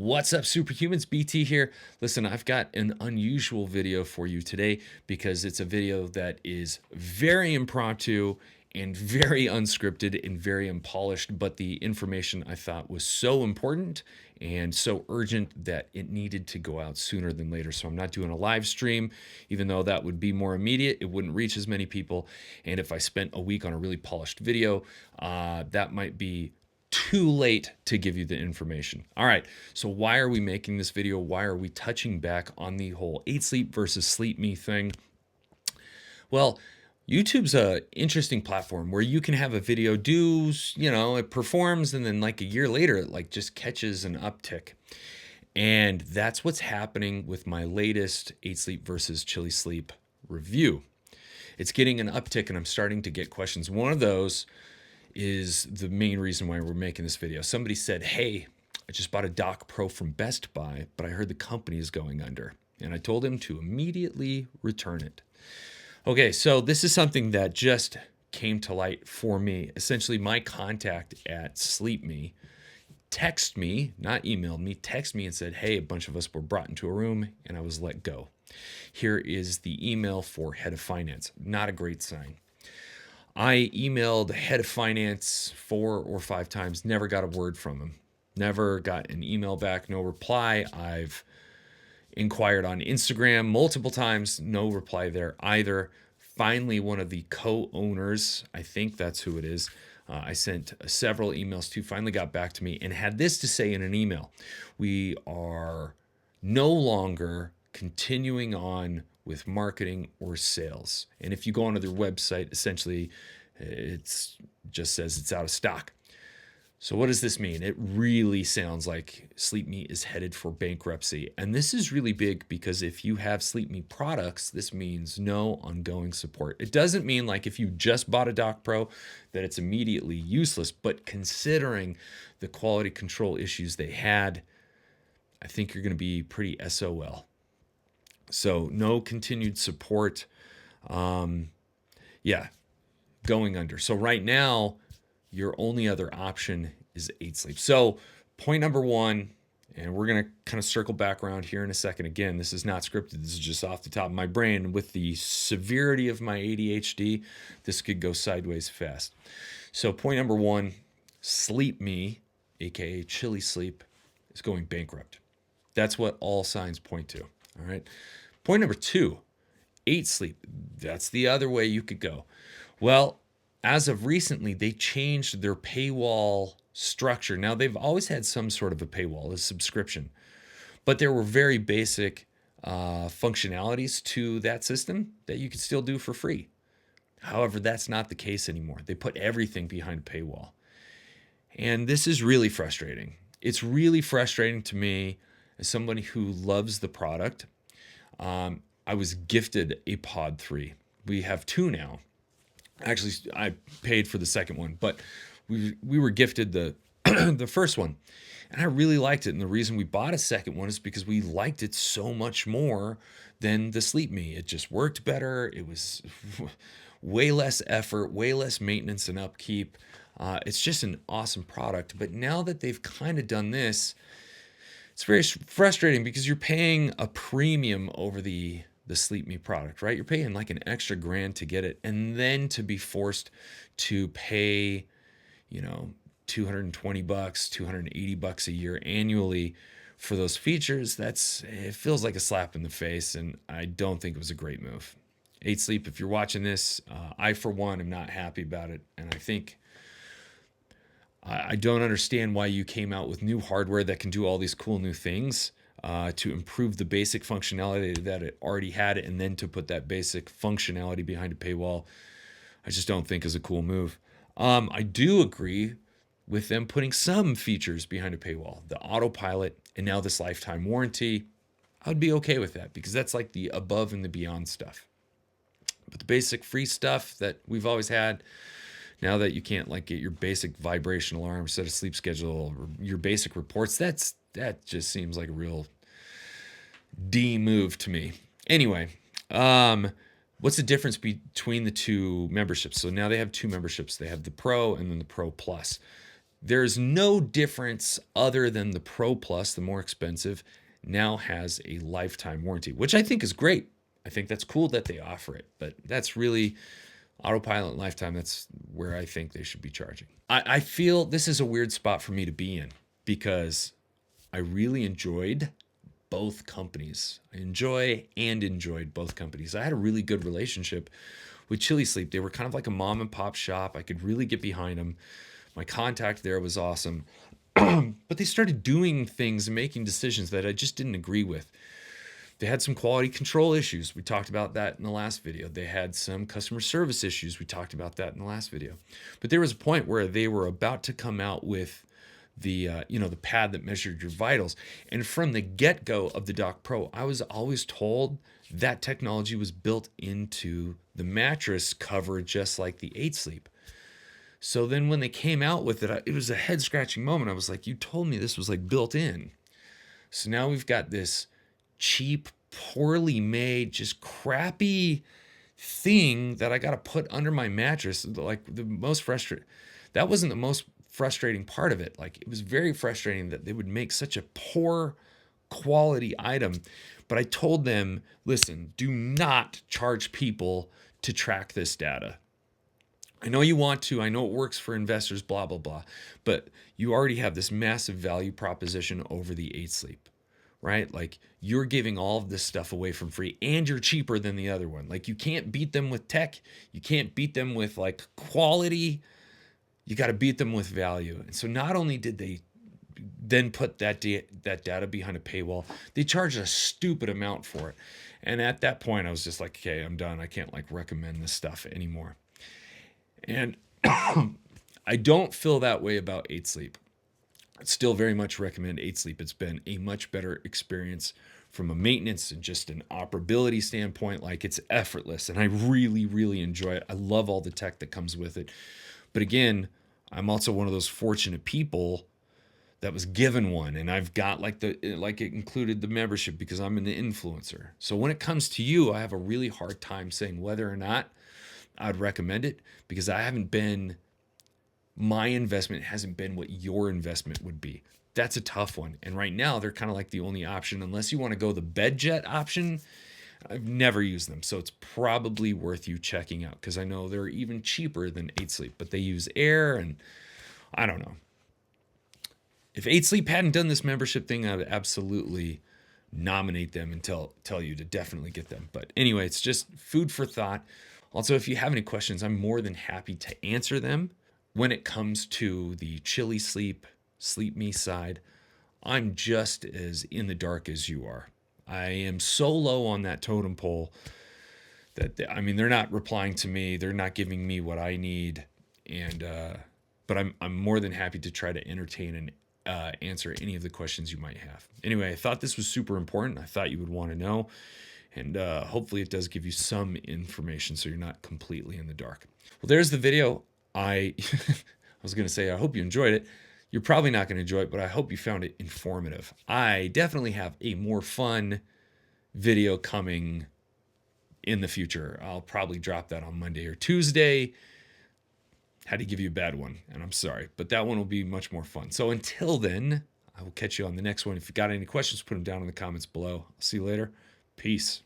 What's up, superhumans? BT here. Listen, I've got an unusual video for you today because it's a video that is very impromptu and very unscripted and very unpolished, but the information I thought was so important and so urgent that it needed to go out sooner than later. So I'm not doing a live stream, even though that would be more immediate. It wouldn't reach as many people. And if I spent a week on a really polished video, that might be too late to give you the information. All right, so why are we making this video? Why are we touching back on the whole 8Sleep versus SleepMe thing? Well, YouTube's a interesting platform where you can have a video do, it performs, and then like a year later, it like just catches an uptick. And that's what's happening with my latest 8Sleep versus Chili Sleep review. It's getting an uptick, and I'm starting to get questions. One of those is the main reason why we're making this video. Somebody said, hey, I just bought a DockPro from Best Buy, but I heard the company is going under. And I told him to immediately return it. Okay, so this is something that just came to light for me. Essentially, my contact at SleepMe texted me, not emailed me, texted me and said, hey, a bunch of us were brought into a room and I was let go. Here is the email for head of finance. Not a great sign. I emailed the head of finance 4 or 5 times, never got a word from him, never got an email back, no reply. I've inquired on Instagram multiple times, no reply there either. Finally, one of the co-owners, I think that's who it is, I sent several emails to, finally got back to me and had this to say in an email. We are no longer continuing on with marketing or sales. And if you go onto their website, essentially it's just says it's out of stock. So what does this mean? It really sounds like SleepMe is headed for bankruptcy. And this is really big because if you have SleepMe products, this means no ongoing support. It doesn't mean like if you just bought a DockPro that it's immediately useless, but considering the quality control issues they had, I think you're going to be pretty SOL. So no continued support. Going under. So right now, your only other option is 8Sleep. So point number one, and we're going to kind of circle back around here in a second. Again, this is not scripted. This is just off the top of my brain. With the severity of my ADHD, this could go sideways fast. So point number one, SleepMe, aka Chili Sleep, is going bankrupt. That's what all signs point to. All right. Point number two, 8Sleep. That's the other way you could go. Well, as of recently, they changed their paywall structure. Now, they've always had some sort of a paywall, a subscription, but there were very basic functionalities to that system that you could still do for free. However, that's not the case anymore. They put everything behind a paywall. And this is really frustrating. It's really frustrating to me as somebody who loves the product. I was gifted a Pod 3. We have 2 now. Actually, I paid for the second one, but we were gifted the the first one, and I really liked it. And the reason we bought a second one is because we liked it so much more than the SleepMe. It just worked better. It was way less effort, way less maintenance and upkeep. It's just an awesome product. But now that they've kind of done this, it's very frustrating because you're paying a premium over the SleepMe product, right? You're paying like an extra $1,000 to get it, and then to be forced to pay, $220, $280 a year annually for those features. It feels like a slap in the face, and I don't think it was a great move. 8Sleep, if you're watching this, I for one am not happy about it, and I think I don't understand why you came out with new hardware that can do all these cool new things to improve the basic functionality that it already had, and then to put that basic functionality behind a paywall. I just don't think is a cool move. I do agree with them putting some features behind a paywall, the autopilot, and now this lifetime warranty. I'd be okay with that because that's like the above and the beyond stuff. But the basic free stuff that we've always had, now that you can't like get your basic vibration alarm, set a sleep schedule, or your basic reports, that just seems like a real D move to me. Anyway, what's the difference between the two memberships? So now they have 2 memberships. They have the Pro and then the Pro Plus. There's no difference other than the Pro Plus, the more expensive, now has a lifetime warranty, which I think is great. I think that's cool that they offer it, but that's really autopilot and lifetime. That's where I think they should be charging. I feel this is a weird spot for me to be in because I really enjoyed both companies. I enjoyed both companies. I had a really good relationship with Chili Sleep. They were kind of like a mom and pop shop. I could really get behind them. My contact there was awesome. But they started doing things and making decisions that I just didn't agree with. They had some quality control issues. We talked about that in the last video. They had some customer service issues. We talked about that in the last video. But there was a point where they were about to come out with the the pad that measured your vitals. And from the get-go of the DockPro, I was always told that technology was built into the mattress cover just like the 8 Sleep. So then when they came out with it, it was a head-scratching moment. I was like, you told me this was like built in. So now we've got this cheap, poorly made, just crappy thing that I got to put under my mattress. Like that wasn't the most frustrating part of it. Like it was very frustrating that they would make such a poor quality item. But I told them, listen, do not charge people to track this data. I know you want to, I know it works for investors, blah, blah, blah, but you already have this massive value proposition over the 8 Sleep, right? Like you're giving all of this stuff away from free and you're cheaper than the other one. Like you can't beat them with tech. You can't beat them with like quality. You got to beat them with value. And so not only did they then put that data behind a paywall, they charged a stupid amount for it. And at that point I was just like, okay, I'm done. I can't like recommend this stuff anymore. And I don't feel that way about 8 Sleep. I'd still very much recommend 8 Sleep. It's been a much better experience from a maintenance and just an operability standpoint. Like it's effortless and I really, really enjoy it. I love all the tech that comes with it. But again, I'm also one of those fortunate people that was given one, and I've got it included the membership because I'm an influencer. So when it comes to you, I have a really hard time saying whether or not I'd recommend it because my investment hasn't been what your investment would be. That's a tough one. And right now they're kind of like the only option, unless you want to go the bed jet option. I've never used them. So it's probably worth you checking out because I know they're even cheaper than 8 Sleep, but they use air and I don't know. If 8 Sleep hadn't done this membership thing, I would absolutely nominate them and tell you to definitely get them. But anyway, it's just food for thought. Also, if you have any questions, I'm more than happy to answer them. When it comes to the Chili Sleep, SleepMe side, I'm just as in the dark as you are. I am so low on that totem pole that they're not replying to me. They're not giving me what I need, and but I'm more than happy to try to entertain and answer any of the questions you might have. Anyway, I thought this was super important. I thought you would want to know. And hopefully it does give you some information so you're not completely in the dark. Well, there's the video. I was going to say, I hope you enjoyed it. You're probably not going to enjoy it, but I hope you found it informative. I definitely have a more fun video coming in the future. I'll probably drop that on Monday or Tuesday. Had to give you a bad one, and I'm sorry, but that one will be much more fun. So until then, I will catch you on the next one. If you got any questions, put them down in the comments below. I'll see you later. Peace.